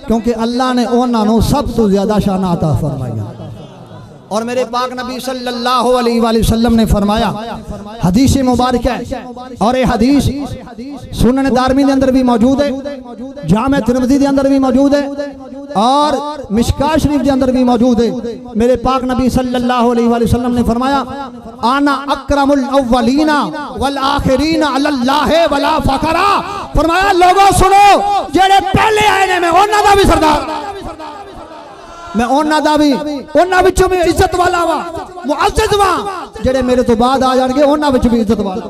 क्योंकि अल्लाह ने उन्होंने सब तो ज्यादा शान अता फरमाया। और मेरे पाक नबी सल्लल्लाहु अलैहि वसल्लम ने फरमाया, हदीस मुबारक है और ये हदीस सुनन दारमी के अंदर भी मौजूद है, जामे तिरमिज़ी के अंदर भी मौजूद है और मिशकात शरीफ के अंदर भी मौजूद है। मेरे पाक नबी सल्लल्लाहु अलैहि वसल्लम ने फरमाया, आना अकरमुल अव्वलीना वल आखिरीना अल्लाह वला फखरा। फरमाया लोगों सुनो, जेड़े पहले आए ने मैं उन्हां दा भी सरदार, मैं उन्हां दा भी उन्हां विचों भी इज्जत वाला वा, मुअज़्ज़ज़ वा। जेड़े मेरे तो बाद आ जाणगे उन्हां विच भी इज्जत वाला,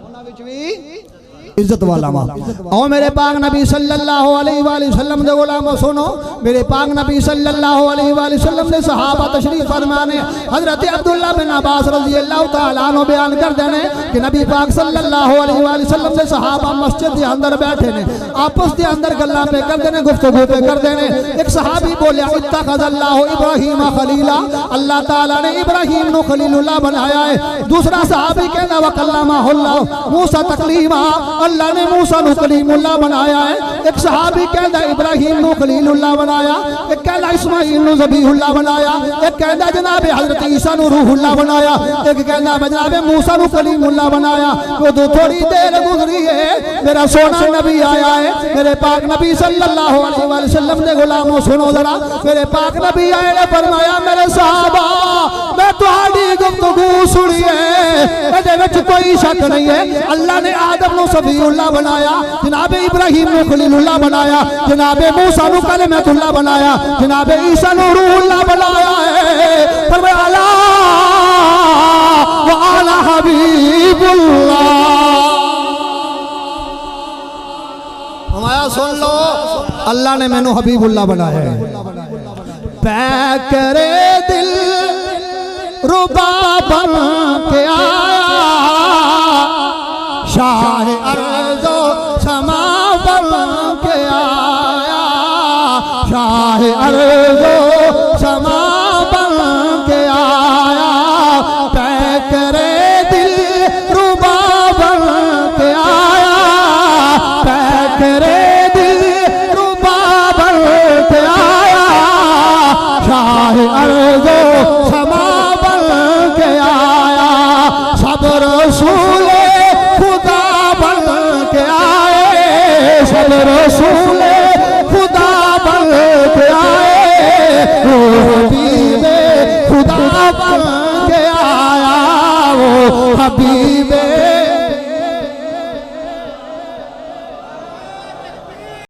उन्हां विच भी इज्जत वाला वा। और मेरे पाक नबी सल्लल्लाहु अलैहि वसल्लम दे गुलामो सुनो, मेरे पाक नबी सल्लल्लाहु अलैहि वसल्लम ने सहाबा तशरीफ फरमाने, हजरत अब्दुल्लाह बिन अब्बास रज़ियल्लाहु तआला अन्हु बयान कर देने कि नबी पाक सल्लल्लाहु अलैहि वसल्लम से सहाबा मस्जिद के अंदर बैठे ने, आपस के अंदर गल्लां पे कर देने, गुफ्तगू पे कर देने। एक सहाबी बोले, इत्तखज़ल्लाहु इब्राहीम खलीला, अल्लाह ताला ने इब्राहीम नु खलीलुल्लाह बनाया है। दूसरा सहाबी कहना, व कल्लमहुल्लाह मूसा तकलीमा, अल्लाह ने मूसा नु कलीमुल्लाह बनाया है। एक सहाबी कहता इब्राहीम नु खलीलुल्लाह बनाया, एक कहता इस्माइल नु ज़बीहुल्लाह बनाया, एक कहता जनाब हजरत ईसा नु रूहुल्लाह बनाया, एक कहता जनाब मूसा नु कलीमुल्लाह बनाया। तो थोड़ी देर गुजरी है, मेरा सोना नबी आया है। मेरे पाक नबी सल्लल्लाहु अलैहि वसल्लम ने गुलामों सुनो जरा, मेरे पाक नबी आए ने फरमाया, मेरे सहाबा मैं तुम्हारी गुफ्तगू सुनी है, इहदे विच कोई शक नहीं है। अल्लाह ने आदम नु ज़बीहुल्लाह बनाया, जनाब इब्राहीम नु खलीलुल्लाह बनाया, जनाब मूसा नु कलिमतुल्लाह बनाया, जनाब ईसा नु रूहुल्लाह बनाया है। फरमाया अला व अला हबीबुल्लाह। फरमाया सुन लो, अल्लाह ने मैनू हबीबुल्लाह बनाया है। पैकरे दिल रुबा बन के आया, शाह अर्ज़ो समा बन के आया, शाह अर्ज़ो समा बन के आया। पैकरे दिल रुबा बन के आया, पैकरे दिल रुबा बन के आया, शाह अर्ज़ो समा बन के आया। सब रसूल खुदा बन के आए, सब रसूल खुदा बन के आए, वो हबीबे खुदा बन के आया, वो हबीबे